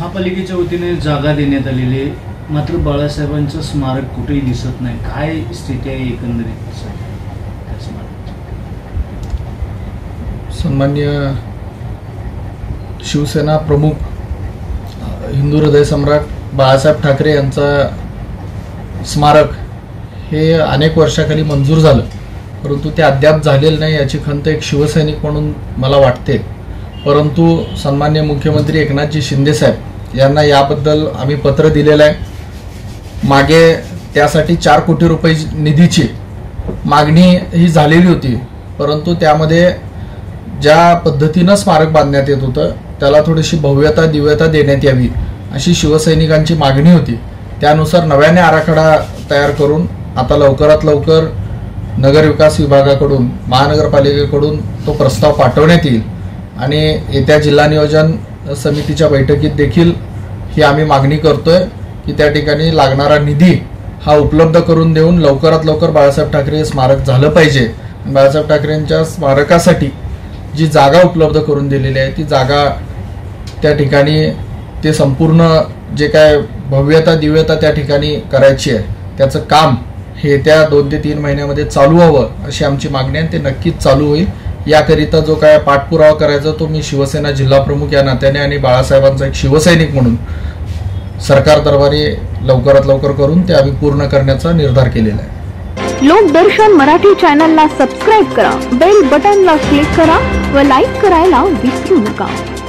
महापालिकेच्या वतीने जागा देण्यात आलेली आहे, मात्र बाळासाहेबांचं स्मारक कुठेही दिसत नाही. काय स्थिती आहे एकंदरीत त्या स्मारकाची? सन्माननीय शिवसेना प्रमुख हिंदू हृदय सम्राट बाळासाहेब ठाकरे यांचा स्मारक हे अनेक वर्षाखाली मंजूर झालं, परंतु ते अद्याप झालेलं नाही याची खंत एक शिवसैनिक म्हणून मला वाटते. परंतु सन्माननीय मुख्यमंत्री एकनाथजी शिंदेसाहेब यांना याबद्दल आम्ही पत्र दिलेलं आहे. मागे त्यासाठी 4 कोटी रुपये निधीची मागणी ही झालेली होती, परंतु त्यामध्ये ज्या पद्धतीनं स्मारक बांधण्यात येत होतं त्याला थोडीशी भव्यता दिव्यता देण्यात यावी अशी शिवसैनिकांची मागणी होती. त्यानुसार नव्याने आराखडा तयार करून आता लवकरात लवकर नगरविकास विभागाकडून महानगरपालिकेकडून तो प्रस्ताव पाठवण्यात येईल आणि येत्या जिल्हा नियोजन समितीच्या बैठकीत देखील ही आम्ही मागणी करतोय की त्या ठिकाणी लागणारा निधी हा उपलब्ध करून देऊन लवकरात लवकर बाळासाहेब ठाकरे स्मारक झालं पाहिजे. बाळासाहेब ठाकरेंच्या स्मारकासाठी जी जागा उपलब्ध करून दिलेली आहे ती जागा त्या ठिकाणी ते संपूर्ण जे काय भव्यता दिव्यता त्या ठिकाणी करायची आहे त्याचं काम हे त्या 2 ते 3 महिन्यामध्ये चालू व्हावं अशी आमची मागणी आहे. ते नक्कीच चालू होईल. याकरिता जो काय पाठपुरावा करायचा तो मी शिवसेना जिल्हा प्रमुख या नात्याने आणि बाळासाहेबांचा एक शिवसैनिक म्हणून सरकार दरबारी लवकरात लवकर करून ते आम्ही पूर्ण करण्याचा निर्धार केलेला आहे. लोकदर्शन मराठी चॅनलला सबस्क्राईब करा, बेल बटनला क्लिक करा व लाईक करायला विसरू नका.